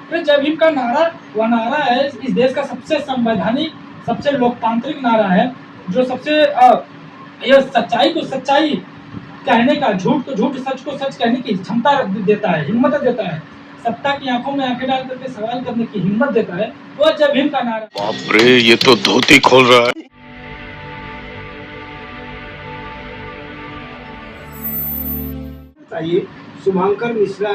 तो जय भीम का नारा वह नारा है इस देश का सबसे संवैधानिक, सबसे लोकतांत्रिक नारा है, जो सबसे यह सच्चाई को सच्चाई कहने का, झूठ को झूठ, सच को सच कहने की क्षमता देता है, हिम्मत देता है, सत्ता की आंखों में आंखें डाल करके सवाल करने की हिम्मत देता है, वह जय भीम का नारा। बाप रे, ये तो धोती खोल रहा है। चाहिए शुभंकर मिश्रा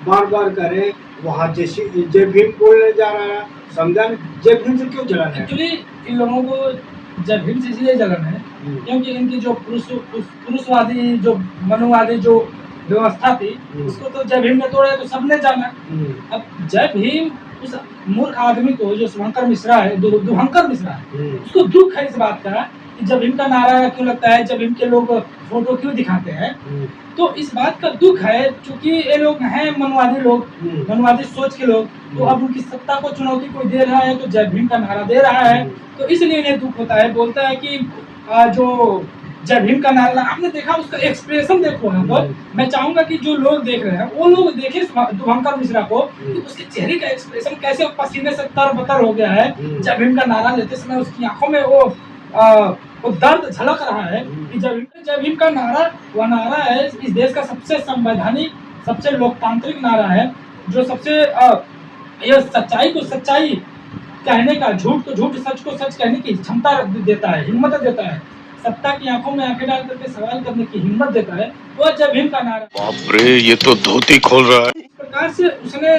बार बार कह रहे वहाँ जैसे जय भीम बोलने जा रहा है, समझा जय भीम से क्यों जलन है? एक्चुअली इन लोगों को जय भीम से इसलिए जलन है क्योंकि इनकी जो पुरुषवादी, जो मनुवादी जो व्यवस्था थी, उसको तो जय भीम ने तोड़ा, तो सबने जाना। अब जय भीम उस मूर्ख आदमी को, जो शुभंकर मिश्रा है, दुभंकर मिश्रा है, उसको दुख है इस बात का कि जय भीम का नारा क्यों लगता है, जय भीम के लोग फोटो क्यों दिखाते हैं। तो इस बात का दुख है, क्योंकि ये लोग हैं मनवादी लोग, मनवादी सोच के लोग, तो अब उनकी सत्ता को चुनौती कोई दे रहा है तो जय भीम का नारा दे रहा है, तो इसलिए इन्हें दुख होता है। बोलता है कि जो जय भीम का नारा, आपने देखा उसका एक्सप्रेशन देखो ना, तो मैं चाहूंगा कि जो लोग देख रहे हैं वो लोग देखें शुभंकर मिश्रा को कि उसके चेहरे का एक्सप्रेशन कैसे पसीने से तर-बतर हो गया है। जय भीम का नारा लेते समय उसकी आंखों में वो दर्द झलक रहा है कि जय भीम का नारा वह नारा है इस देश का सबसे संवैधानिक, सबसे लोकतांत्रिक नारा है, जो सबसे यह सच्चाई को सच्चाई कहने का, झूठ को झूठ, सच को सच कहने की क्षमता देता है, हिम्मत देता है, सत्ता की आंखों में आंखें डाल करके सवाल करने की हिम्मत देता है, वह जय भीम का नारा। बाप रे, ये तो धोती खोल रहा है। इस प्रकार से उसने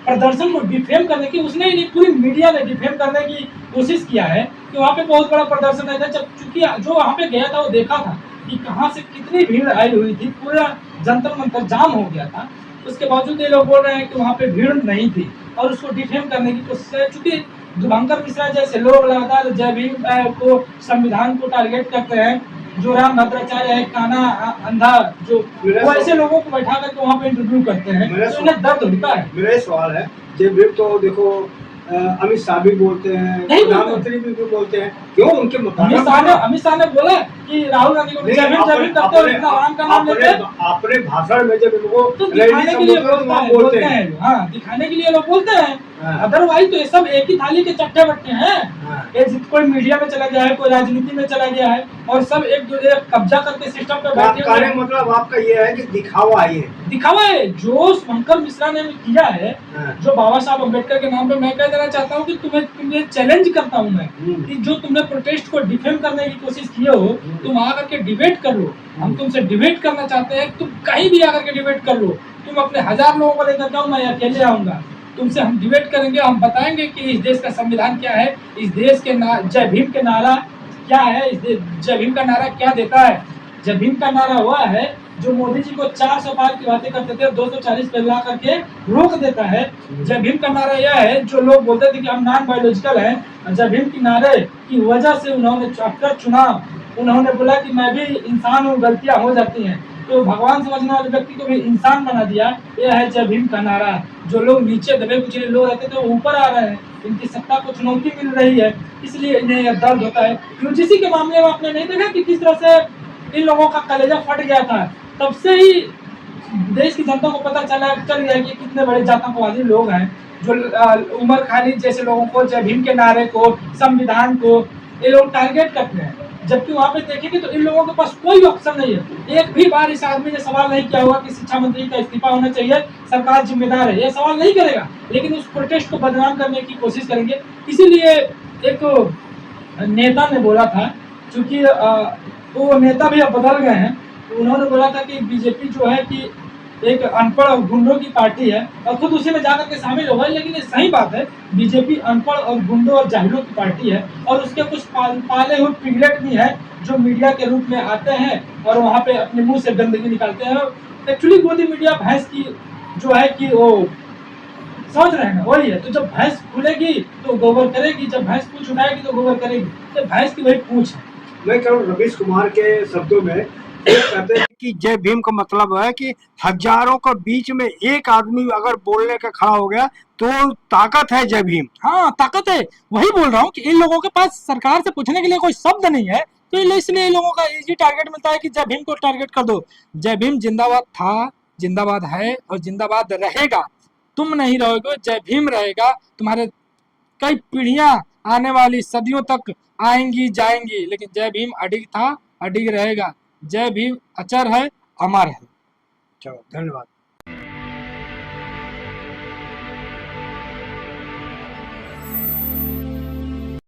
प्रदर्शन को डिफेम करने की, उसने ही नहीं पूरी मीडिया ने डिफेम करने की कोशिश किया है कि वहाँ पे बहुत बड़ा प्रदर्शन आया था। जब चूंकि जो वहाँ पे गया था वो देखा था कि कहाँ से कितनी भीड़ आई हुई थी, पूरा जंतर मंतर जाम हो गया था, उसके बावजूद ये लोग बोल रहे हैं कि वहाँ पे भीड़ नहीं थी और उसको डिफेम करने की कोशिश है। चूंकि शुभंकर मिश्रा जैसे लोग लगातार जय भीम को, संविधान को टारगेट करते हैं, जो राम भद्राचार्य है, काना अंधा, जो वो ऐसे लोगों को बैठा करके वहाँ पे इंटरव्यू करते हैं, तो उन्हें दर्द होता है। मेरा सवाल है, जय भीम तो देखो अमित शाह भी बोलते हैं, प्रधानमंत्री भी बोलते हैं, क्यों उनके अमित शाह ने बोला कि राहुल गांधी को जय भीम करते हो, इतना राम का नाम लेते हैं, अपने भाषण में जब इनको दिखाने के लिए बोलते हैं, हाँ दिखाने के लिए लोग बोलते हैं, अदरवाइज तो ये सब एक ही थाली के चट्टे बट्टे हैं। ये कोई मीडिया में चला गया है, कोई राजनीति में चला गया है, और सब एक दूसरे कब्जा करके सिस्टम पे बैठे हुए हैं। मतलब आपका ये है कि दिखावा है, दिखावा है जो शुभंकर मिश्रा ने किया है, जो बाबा साहब अम्बेडकर के नाम पे। मैं कह देना चाहता हूँ कि तुम्हें चैलेंज करता हूँ मैं कि जो तुमने प्रोटेस्ट को डिफेम करने की कोशिश किए हो, तुम आकर के डिबेट कर लो। हम तुमसे डिबेट करना चाहते हैं, तुम कहीं भी आकर के डिबेट कर लो, तुम अपने 1000 लोगों को लेकर जाओ, मैं अकेले आऊंगा, तुमसे हम डिबेट करेंगे, हम बताएंगे कि इस देश का संविधान क्या है, इस देश के जय भीम के नारा क्या है, जय भीम का नारा क्या देता है। जय भीम का नारा हुआ है जो मोदी जी को 400 पार की बातें करते थे 240 पे ला करके रोक देता है। जय भीम का नारा यह है, जो लोग बोलते थे कि हम नॉन बायोलॉजिकल हैं, जय भीम की नारे की वजह से उन्होंने चॉप्टर चुना, उन्होंने बोला कि मैं भी इंसान हूँ, गलतियां हो जाती हैं, तो भगवान समझने वाले व्यक्ति को भी इंसान बना दिया। यह है जय भीम का नारा। जो लोग नीचे दबे कुचले लोग रहते थे वो ऊपर आ रहे हैं, इनकी सत्ता को चुनौती मिल रही है, इसलिए इन्हें यह दर्द होता है। यूजीसी के मामले में आपने नहीं देखा कि किस तरह से इन लोगों का कलेजा फट गया था, तब से ही देश की जनता को पता चल गया कि कितने बड़े जातकवादी लोग हैं, जो उमर खालिद जैसे लोगों को, जय भीम के नारे को, संविधान को ये लोग टारगेट करते हैं। जबकि वहाँ पे देखेंगे तो इन लोगों के पास कोई ऑप्शन नहीं है। एक भी बार इस आदमी ने सवाल नहीं किया होगा कि शिक्षा मंत्री का इस्तीफा होना चाहिए, सरकार जिम्मेदार है, ये सवाल नहीं करेगा, लेकिन उस प्रोटेस्ट को बदनाम करने की कोशिश करेंगे। इसीलिए एक नेता ने बोला था, चूंकि वो नेता भी अब बदल गए हैं, तो उन्होंने बोला था कि बीजेपी जो है कि एक अनपढ़ और गुंडों की पार्टी है, और खुद उसी में जाकर के शामिल हो गए। लेकिन ये सही बात है, बीजेपी अनपढ़ और गुंडों और जाहिलों की पार्टी है, और उसके कुछ पाले हुए पिगलेट भी हैं जो मीडिया के रूप में आते हैं और वहाँ पे अपने मुंह से गंदगी निकालते हैं। एक्चुअली गोदी मीडिया भैंस की जो है कि वो समझ रहे हैं वही है। तो जब भैंस खुलेगी तो गोबर करेगी, जब भैंस पूछ उठाएगी तो गोबर करेगी, तो भैंस की वही पूछ है। मैं कहूँ रवीश कुमार के शब्दों में कहते हैं कि जय भीम का मतलब है कि हजारों के बीच में एक आदमी अगर बोलने का खड़ा हो गया तो ताकत है जय भीम। हाँ ताकत है, वही बोल रहा हूँ कि इन लोगों के पास सरकार से पूछने के लिए कोई शब्द नहीं है, तो इसलिए इन लोगों का इजी टारगेट मिलता है कि जय भीम को टारगेट कर दो। जय भीम जिंदाबाद था, जिंदाबाद है और जिंदाबाद रहेगा। तुम नहीं रहोगे, जय भीम रहेगा। तुम्हारे कई पीढ़ियां आने वाली सदियों तक आएंगी जाएंगी, लेकिन जय भीम अडिग था, अडिग रहेगा। जय भीम अचर है, अमर है। चलो, धन्यवाद।